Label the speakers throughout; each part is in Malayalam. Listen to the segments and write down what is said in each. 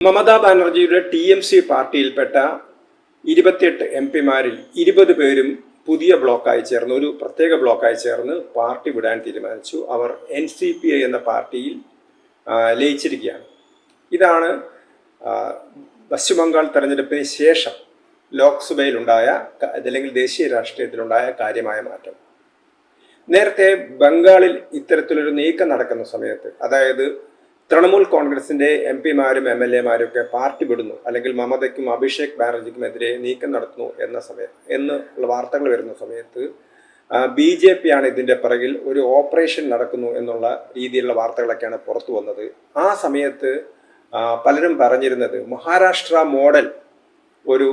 Speaker 1: മമതാ ബാനർജിയുടെ TMC പാർട്ടിയിൽപ്പെട്ട 28 MP-മാരിൽ 20 പേരും പുതിയ ബ്ലോക്കായി ചേർന്ന് ഒരു പ്രത്യേക ബ്ലോക്കായി ചേർന്ന് പാർട്ടി വിടാൻ തീരുമാനിച്ചു. അവർ NCPI എന്ന പാർട്ടിയിൽ ലയിച്ചിരിക്കുകയാണ്. ഇതാണ് പശ്ചിമ ബംഗാൾ തെരഞ്ഞെടുപ്പിന് ശേഷം ലോക്സഭയിലുണ്ടായ അല്ലെങ്കിൽ ദേശീയ രാഷ്ട്രീയത്തിലുണ്ടായ കാര്യമായ മാറ്റം. നേരത്തെ ബംഗാളിൽ ഇത്തരത്തിലൊരു നീക്കം നടക്കുന്ന സമയത്ത്, അതായത് തൃണമൂൽ കോൺഗ്രസിന്റെ MP-മാരും MLA-മാരും ഒക്കെ പാർട്ടി വിടുന്നു, അല്ലെങ്കിൽ മമതയ്ക്കും അഭിഷേക് ബാനർജിക്കും എതിരെ നീക്കം നടത്തുന്നു എന്നുള്ള വാർത്തകൾ വരുന്ന സമയത്ത് BJP ആണ് ഇതിന്റെ പിറകിൽ ഒരു ഓപ്പറേഷൻ നടക്കുന്നു എന്നുള്ള രീതിയിലുള്ള വാർത്തകളൊക്കെയാണ് പുറത്തു വന്നത്. ആ സമയത്ത് പലരും പറഞ്ഞിരുന്നത് മഹാരാഷ്ട്ര മോഡൽ ഒരു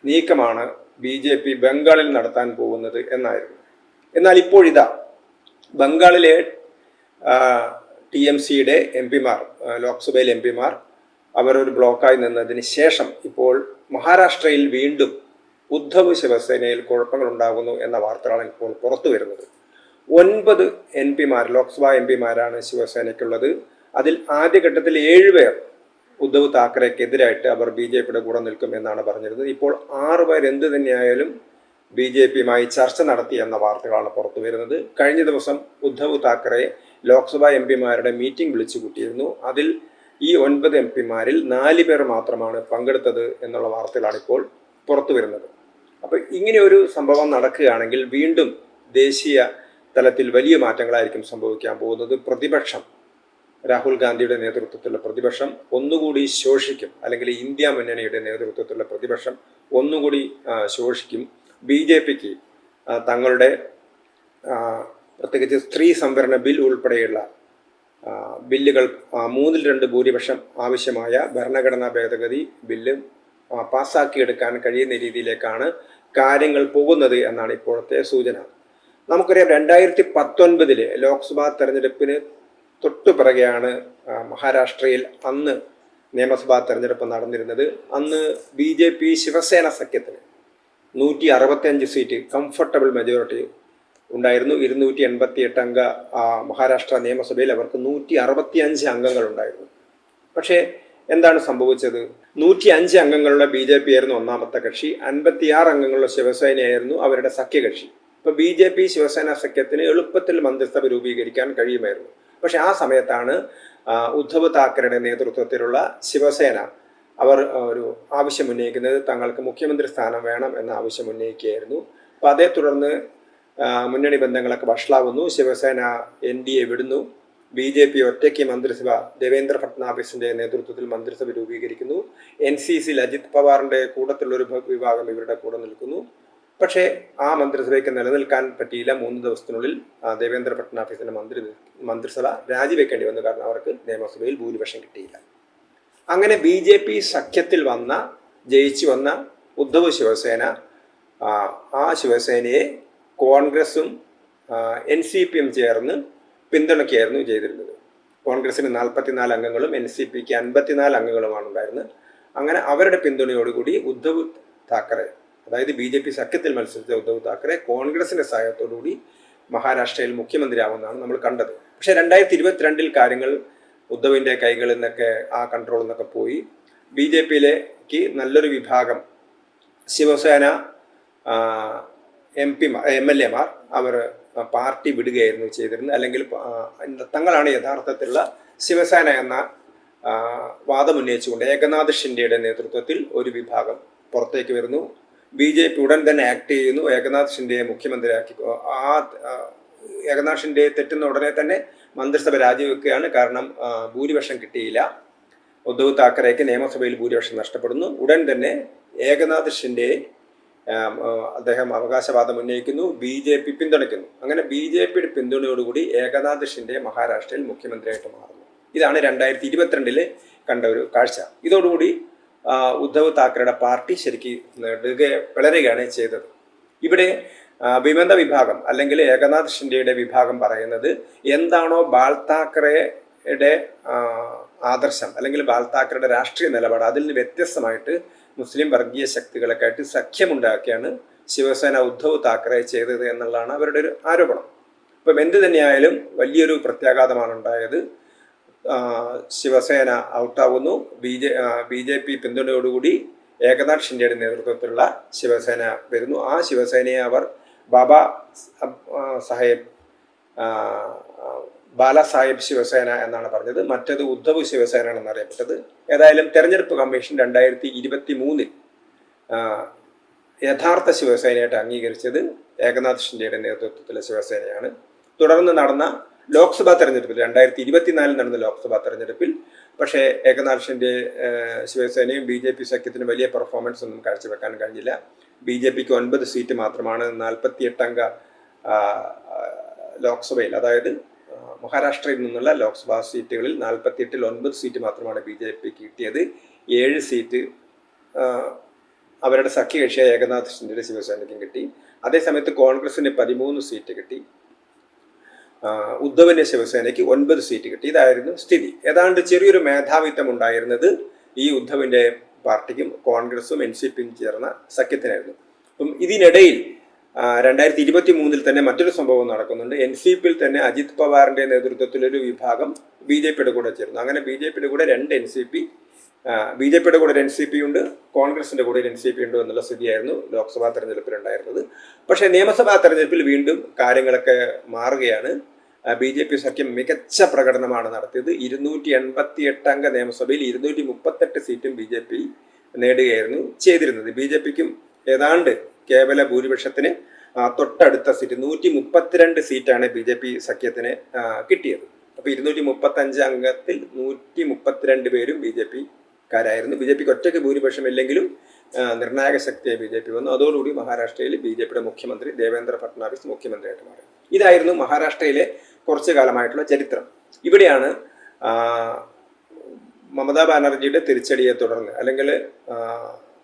Speaker 1: നീക്കമാണ് BJP ബംഗാളിൽ നടത്താൻ പോകുന്നത് എന്നായിരുന്നു. എന്നാൽ ഇപ്പോഴിതാ ബംഗാളിലെ TMCയുടെ MP-മാർ, ലോക്സഭയിലെ MP-മാർ അവരൊരു ബ്ലോക്കായി നിന്നതിന് ശേഷം ഇപ്പോൾ മഹാരാഷ്ട്രയിൽ വീണ്ടും ഉദ്ധവ് ശിവസേനയിൽ കുഴപ്പങ്ങൾ ഉണ്ടാകുന്നു എന്ന വാർത്തകളാണ് ഇപ്പോൾ പുറത്തു വരുന്നത്. 9 MP-മാർ, ലോക്സഭാ MP-മാരാണ് ശിവസേനയ്ക്കുള്ളത്. അതിൽ ആദ്യഘട്ടത്തിൽ 7 പേർ ഉദ്ധവ് താക്കറെക്കെതിരായിട്ട് അവർ BJPയുടെ കൂടെ നിൽക്കും എന്നാണ് പറഞ്ഞിരുന്നത്. ഇപ്പോൾ 6 പേർ എന്ത് തന്നെയായാലും BJPയുമായി ചർച്ച നടത്തി എന്ന വാർത്തകളാണ് പുറത്തു വരുന്നത്. കഴിഞ്ഞ ദിവസം ഉദ്ധവ് താക്കറെ ലോക്സഭാ MP-മാരുടെ മീറ്റിംഗ് വിളിച്ചു കൂട്ടിയിരുന്നു. അതിൽ ഈ 9 MP-മാരിൽ 4 പേർ മാത്രമാണ് പങ്കെടുത്തത് എന്നുള്ള വാർത്തകളാണ് ഇപ്പോൾ പുറത്തു വരുന്നത്. അപ്പോൾ ഇങ്ങനെ ഒരു സംഭവം നടക്കുകയാണെങ്കിൽ വീണ്ടും ദേശീയ തലത്തിൽ വലിയ മാറ്റങ്ങളായിരിക്കും സംഭവിക്കാൻ പോകുന്നത്. പ്രതിപക്ഷം, രാഹുൽ ഗാന്ധിയുടെ നേതൃത്വത്തിലുള്ള പ്രതിപക്ഷം ഒന്നുകൂടി ശോഷിക്കും, അല്ലെങ്കിൽ ഇന്ത്യ മുന്നണിയുടെ നേതൃത്വത്തിലുള്ള പ്രതിപക്ഷം ഒന്നുകൂടി ശോഷിക്കും. BJPക്ക് തങ്ങളുടെ പ്രത്യേകിച്ച് സ്ത്രീ സംവരണ ബിൽ ഉൾപ്പെടെയുള്ള ബില്ലുകൾ 3/2 ഭൂരിപക്ഷം ആവശ്യമായ ഭരണഘടനാ ഭേദഗതി ബില്ല് പാസ്സാക്കിയെടുക്കാൻ കഴിയുന്ന രീതിയിലേക്കാണ് കാര്യങ്ങൾ പോകുന്നത് എന്നാണ് ഇപ്പോഴത്തെ സൂചന. നമുക്കറിയാം 2019 ലോക്സഭാ തെരഞ്ഞെടുപ്പിന് തൊട്ടു പിറകെയാണ് മഹാരാഷ്ട്രയിൽ അന്ന് നിയമസഭാ തെരഞ്ഞെടുപ്പ് നടന്നിരുന്നത്. അന്ന് BJP ശിവസേന സഖ്യത്തിന് 165 സീറ്റ് കംഫർട്ടബിൾ മെജോറിറ്റി ഉണ്ടായിരുന്നു. 288 അംഗ മഹാരാഷ്ട്ര നിയമസഭയിൽ അവർക്ക് 165 അംഗങ്ങൾ ഉണ്ടായിരുന്നു. പക്ഷേ എന്താണ് സംഭവിച്ചത്? 105 അംഗങ്ങളുടെ BJP ആയിരുന്നു ഒന്നാമത്തെ കക്ഷി, 56 അംഗങ്ങളുടെ ശിവസേനയായിരുന്നു അവരുടെ സഖ്യകക്ഷി. ഇപ്പോൾ BJP ശിവസേന സഖ്യത്തിന് എളുപ്പത്തിൽ മന്ത്രിസഭ രൂപീകരിക്കാൻ കഴിയുമായിരുന്നു. പക്ഷെ ആ സമയത്താണ് ഉദ്ധവ് താക്കറെയുടെ നേതൃത്വത്തിലുള്ള ശിവസേന അവർ ഒരു ആവശ്യം ഉന്നയിക്കുന്നത്, തങ്ങൾക്ക് മുഖ്യമന്ത്രി സ്ഥാനം വേണം എന്ന ആവശ്യം ഉന്നയിക്കുകയായിരുന്നു. അപ്പോൾ അതേ തുടർന്ന് മുന്നണി ബന്ധങ്ങളൊക്കെ വഷളാവുന്നു. ശിവസേന NDA വിടുന്നു. BJP ഒറ്റയ്ക്ക് മന്ത്രിസഭ, ദേവേന്ദ്ര ഫട്നാവിസിന്റെ നേതൃത്വത്തിൽ മന്ത്രിസഭ രൂപീകരിക്കുന്നു. NCCയിൽ അജിത് പവാറിന്റെ കൂട്ടത്തിലുള്ളൊരു വിഭാഗം ഇവരുടെ കൂടെ നിൽക്കുന്നു. പക്ഷേ ആ മന്ത്രിസഭയ്ക്ക് നിലനിൽക്കാൻ പറ്റിയില്ല. 3 ദിവസത്തിനുള്ളിൽ ദേവേന്ദ്ര ഫട്നാവിസിന്റെ മന്ത്രിസഭ രാജിവെക്കേണ്ടി വന്നു. കാരണം അവർക്ക് നിയമസഭയിൽ ഭൂരിപക്ഷം കിട്ടിയില്ല. അങ്ങനെ BJP സഖ്യത്തിൽ ജയിച്ചു വന്ന ഉദ്ധവ് ശിവസേന ആ ശിവസേനയെ കോൺഗ്രസും NCPയും ചേർന്ന് പിന്തുണയ്ക്കുകയായിരുന്നു ചെയ്തിരുന്നത്. കോൺഗ്രസിന് 44 അംഗങ്ങളും NCPക്ക് 54 അംഗങ്ങളുമാണ് ഉണ്ടായിരുന്നത്. അങ്ങനെ അവരുടെ പിന്തുണയോടുകൂടി ഉദ്ധവ് താക്കറെ, അതായത് BJP സഖ്യത്തിൽ മത്സരിച്ച ഉദ്ധവ് താക്കറെ കോൺഗ്രസിന്റെ സഹായത്തോടുകൂടി മഹാരാഷ്ട്രയിൽ മുഖ്യമന്ത്രിയാവുന്നതാണ് നമ്മൾ കണ്ടത്. പക്ഷേ 2022 കാര്യങ്ങൾ ഉദ്ധവിൻ്റെ കൈകളിൽ നിന്നൊക്കെ ആ കൺട്രോളിൽ നിന്നൊക്കെ പോയി. BJPയിലേക്ക് നല്ലൊരു വിഭാഗം ശിവസേന MLA-മാർ അവർ പാർട്ടി വിടുകയായിരുന്നു ചെയ്തിരുന്നത്. അല്ലെങ്കിൽ തങ്ങളാണ് യഥാർത്ഥത്തിലുള്ള ശിവസേന എന്ന വാദമുന്നയിച്ചുകൊണ്ട് ഏകനാഥ് ഷിൻഡെയുടെ നേതൃത്വത്തിൽ ഒരു വിഭാഗം പുറത്തേക്ക് വരുന്നു. BJP ഉടൻ തന്നെ ആക്ട് ചെയ്യുന്നു, ഏകനാഥ് ഷിൻഡെയെ മുഖ്യമന്ത്രിയാക്കി. ഏകനാഥ് ഷിൻഡെ തെറ്റുന്ന ഉടനെ തന്നെ മന്ത്രിസഭ രാജിവെക്കുകയാണ്. കാരണം ഭൂരിപക്ഷം കിട്ടിയില്ല. ഉദ്ധവ് താക്കറേക്ക് നിയമസഭയിൽ ഭൂരിപക്ഷം നഷ്ടപ്പെടുന്നു. ഉടൻ തന്നെ ഏകനാഥ് ഷിൻഡെയെ അദ്ദേഹം അവകാശവാദം ഉന്നയിക്കുന്നു. BJP പിന്തുണയ്ക്കുന്നു. അങ്ങനെ BJPയുടെ പിന്തുണയോടുകൂടി ഏകനാഥ് ഷിൻഡെ മഹാരാഷ്ട്രയിൽ മുഖ്യമന്ത്രിയായിട്ട് മാറുന്നു. ഇതാണ് 2022 കണ്ട ഒരു കാഴ്ച. ഇതോടുകൂടി ഉദ്ധവ് താക്കറയുടെ പാർട്ടി ശരിക്കും പിളരുകയാണ് ചെയ്തത്. ഇവിടെ വിമത വിഭാഗം അല്ലെങ്കിൽ ഏകനാഥ് ഷിൻഡെയുടെ വിഭാഗം പറയുന്നത് എന്താണോ ബാൽ താക്കറെയുടെ ആദർശം അല്ലെങ്കിൽ ബാൽ താക്കറെയുടെ രാഷ്ട്രീയ നിലപാട്, അതിൽ നിന്ന് വ്യത്യസ്തമായിട്ട് മുസ്ലിം വർഗീയ ശക്തികളൊക്കെ ആയിട്ട് സഖ്യമുണ്ടാക്കിയാണ് ശിവസേന ഉദ്ധവ് താക്കറെ ചെയ്തത് എന്നുള്ളതാണ് അവരുടെ ഒരു ആരോപണം. ഇപ്പം എന്ത് തന്നെയായാലും വലിയൊരു പ്രത്യാഘാതമാണ് ഉണ്ടായത്. ശിവസേന ഔട്ടാവുന്നു. ബി ജെ പി പിന്തുണയോടുകൂടി ഏകനാഥ് ഷിൻഡെയുടെ നേതൃത്വത്തിലുള്ള ശിവസേന വരുന്നു. ആ ശിവസേനയെ അവർ ബാബാ സാഹേബ് ബാലാസാഹിബ് ശിവസേന എന്നാണ് പറഞ്ഞത്. മറ്റത് ഉദ്ധവ് ശിവസേന എന്നറിയപ്പെട്ടത്. ഏതായാലും തെരഞ്ഞെടുപ്പ് കമ്മീഷൻ 2023 യഥാർത്ഥ ശിവസേനയായിട്ട് അംഗീകരിച്ചത് ഏകനാഥ് ഷിൻഡെയുടെ നേതൃത്വത്തിലെ ശിവസേനയാണ്. തുടർന്ന് നടന്ന ലോക്സഭാ തെരഞ്ഞെടുപ്പിൽ 2024 നടന്ന ലോക്സഭാ തെരഞ്ഞെടുപ്പിൽ പക്ഷേ ഏകനാഥ് ഷിൻഡെ ശിവസേനയും BJP സഖ്യത്തിന് വലിയ പെർഫോമൻസ് ഒന്നും കാഴ്ചവെക്കാൻ കഴിഞ്ഞില്ല. BJPക്ക് 9 സീറ്റ് മാത്രമാണ് 48 അംഗ ലോക്സഭയിൽ, അതായത് മഹാരാഷ്ട്രയിൽ നിന്നുള്ള ലോക്സഭാ സീറ്റുകളിൽ 48-ൽ 9 സീറ്റ് മാത്രമാണ് BJPക്ക് കിട്ടിയത്. 7 സീറ്റ് അവരുടെ സഖ്യകക്ഷിയായ ഏകനാഥ് ഷിൻഡെയുടെ ശിവസേനയ്ക്കും കിട്ടി. അതേസമയത്ത് കോൺഗ്രസിന് 13 സീറ്റ് കിട്ടി. ഉദ്ധവിന്റെ ശിവസേനയ്ക്ക് 9 സീറ്റ് കിട്ടി. ഇതായിരുന്നു സ്ഥിതി. ഏതാണ്ട് ചെറിയൊരു മേധാവിത്വം ഉണ്ടായിരുന്നത് ഈ ഉദ്ധവിന്റെ പാർട്ടിക്കും കോൺഗ്രസും NCPയും ചേർന്ന സഖ്യത്തിനായിരുന്നു. അപ്പം ഇതിനിടയിൽ 2023 തന്നെ മറ്റൊരു സംഭവം നടക്കുന്നുണ്ട്. NCPയിൽ തന്നെ അജിത് പവാറിന്റെ നേതൃത്വത്തിലൊരു വിഭാഗം BJPയുടെ കൂടെ ചേർന്നു. അങ്ങനെ BJPയുടെ കൂടെ 2 NCP, BJPയുടെ കൂടെ ഒരു NCP ഉണ്ട്, കോൺഗ്രസിന്റെ കൂടെ ഒരു NCP ഉണ്ട് എന്നുള്ള സ്ഥിതിയായിരുന്നു ലോക്സഭാ തെരഞ്ഞെടുപ്പിൽ ഉണ്ടായിരുന്നത്. പക്ഷേ നിയമസഭാ തെരഞ്ഞെടുപ്പിൽ വീണ്ടും കാര്യങ്ങളൊക്കെ മാറുകയാണ്. BJP സഖ്യം മികച്ച പ്രകടനമാണ് നടത്തിയത്. 288 അംഗ നിയമസഭയിൽ 238 സീറ്റും BJP നേടുകയായിരുന്നു ചെയ്തിരുന്നത്. BJPക്കും ഏതാണ്ട് കേവല ഭൂരിപക്ഷത്തിന് തൊട്ടടുത്ത സീറ്റ് 132 സീറ്റാണ് BJP സഖ്യത്തിന് കിട്ടിയത്. അപ്പോൾ 235 അംഗത്തിൽ 132 പേരും BJPക്കാരായിരുന്നു. BJPക്ക് ഒറ്റയ്ക്ക് ഭൂരിപക്ഷം ഇല്ലെങ്കിലും നിർണായക ശക്തിയായി BJP വന്നു. അതോടുകൂടി മഹാരാഷ്ട്രയിൽ BJPയുടെ മുഖ്യമന്ത്രി ദേവേന്ദ്ര ഫട്നാവിസ് മുഖ്യമന്ത്രിയായിട്ട് മാറി. ഇതായിരുന്നു മഹാരാഷ്ട്രയിലെ കുറച്ചു കാലമായിട്ടുള്ള ചരിത്രം. ഇവിടെയാണ് മമതാ ബാനർജിയുടെ തിരിച്ചടിയെ തുടർന്ന്, അല്ലെങ്കിൽ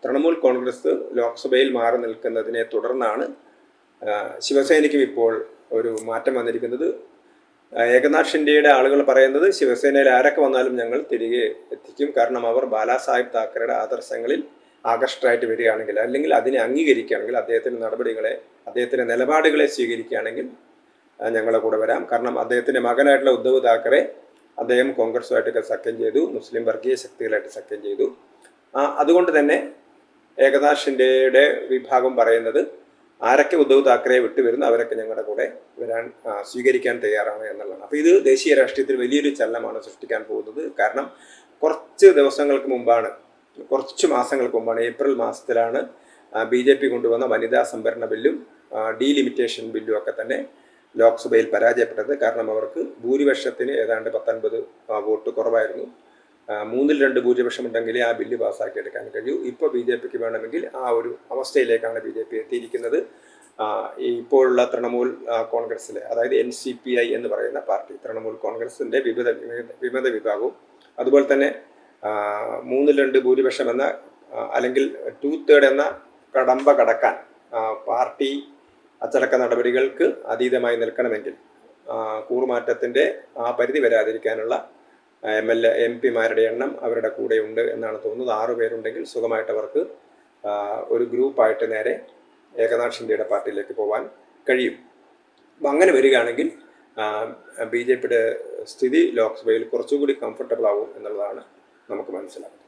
Speaker 1: തൃണമൂൽ കോൺഗ്രസ് ലോക്സഭയിൽ മാറി നിൽക്കുന്നതിനെ തുടർന്നാണ് ശിവസേനയ്ക്കും ഇപ്പോൾ ഒരു മാറ്റം വന്നിരിക്കുന്നത്. ഏകനാഥ് ഷിൻഡെയുടെ ആളുകൾ പറയുന്നത് ശിവസേനയിൽ ആരൊക്കെ വന്നാലും ഞങ്ങൾ തിരികെ എത്തിക്കും, കാരണം അവർ ബാലാസാഹിബ് താക്കറയുടെ ആദർശങ്ങളിൽ ആകർഷ്ടരായിട്ട് വരികയാണെങ്കിൽ, അല്ലെങ്കിൽ അതിനെ അംഗീകരിക്കുകയാണെങ്കിൽ, അദ്ദേഹത്തിൻ്റെ നിലപാടുകളെ സ്വീകരിക്കുകയാണെങ്കിൽ ഞങ്ങളെ കൂടെ വരാം. കാരണം അദ്ദേഹത്തിൻ്റെ മകനായിട്ടുള്ള ഉദ്ധവ് താക്കറെ അദ്ദേഹം കോൺഗ്രസുമായിട്ടൊക്കെ സഖ്യം ചെയ്തു, മുസ്ലിം വർഗീയ ശക്തികളായിട്ട് സഖ്യം ചെയ്തു. അതുകൊണ്ട് തന്നെ ഏകനാഥ് ഷിൻഡെയുടെ വിഭാഗം പറയുന്നത് ആരൊക്കെ ഉദ്ധവ് താക്കറെ വിട്ടുവരുന്നു അവരൊക്കെ ഞങ്ങളുടെ കൂടെ വരാൻ സ്വീകരിക്കാൻ തയ്യാറാണ് എന്നുള്ളതാണ്. അപ്പോൾ ഇത് ദേശീയ രാഷ്ട്രീയത്തിൽ വലിയൊരു ചലനമാണ് സൃഷ്ടിക്കാൻ പോകുന്നത്. കാരണം കുറച്ച് മാസങ്ങൾക്ക് മുമ്പാണ്, ഏപ്രിൽ മാസത്തിലാണ് BJP കൊണ്ടുവന്ന വനിതാ സംവരണ ബില്ലും ഡീലിമിറ്റേഷൻ ബില്ലും ഒക്കെ തന്നെ ലോക്സഭയിൽ പരാജയപ്പെട്ടത്. കാരണം അവർക്ക് ഭൂരിപക്ഷത്തിന് ഏതാണ്ട് 19 വോട്ട് കുറവായിരുന്നു. 3/2 ഭൂരിപക്ഷം ഉണ്ടെങ്കിൽ ആ ബില്ല് പാസ്സാക്കിയെടുക്കാൻ കഴിയൂ. ഇപ്പോൾ BJPക്ക് വേണമെങ്കിൽ ആ ഒരു അവസ്ഥയിലേക്കാണ് BJP എത്തിയിരിക്കുന്നത്. ഇപ്പോഴുള്ള തൃണമൂൽ കോൺഗ്രസ്സിലെ, അതായത് NCPI എന്ന് പറയുന്ന പാർട്ടി, തൃണമൂൽ കോൺഗ്രസിൻ്റെ വിമത വിഭാഗവും, അതുപോലെ തന്നെ 3/2 ഭൂരിപക്ഷം എന്ന, അല്ലെങ്കിൽ 2/3 എന്ന കടമ്പ കടക്കാൻ പാർട്ടി അച്ചടക്ക നടപടികൾക്ക് അതീതമായി നിൽക്കണമെങ്കിൽ, കൂറുമാറ്റത്തിൻ്റെ ആ പരിധി വരാതിരിക്കാനുള്ള MP-മാരുടെ എണ്ണം അവരുടെ കൂടെ ഉണ്ട് എന്നാണ് തോന്നുന്നത്. 6 പേരുണ്ടെങ്കിൽ സുഖമായിട്ട് അവർക്ക് ഒരു ഗ്രൂപ്പായിട്ട് നേരെ ഏകനാഥ് ഷിൻഡെയുടെ പാർട്ടിയിലേക്ക് പോകാൻ കഴിയും. അപ്പം അങ്ങനെ വരികയാണെങ്കിൽ BJPയുടെ സ്ഥിതി ലോക്സഭയിൽ കുറച്ചുകൂടി കംഫർട്ടബിൾ ആവും എന്നുള്ളതാണ് നമുക്ക് മനസ്സിലാക്കുന്നത്.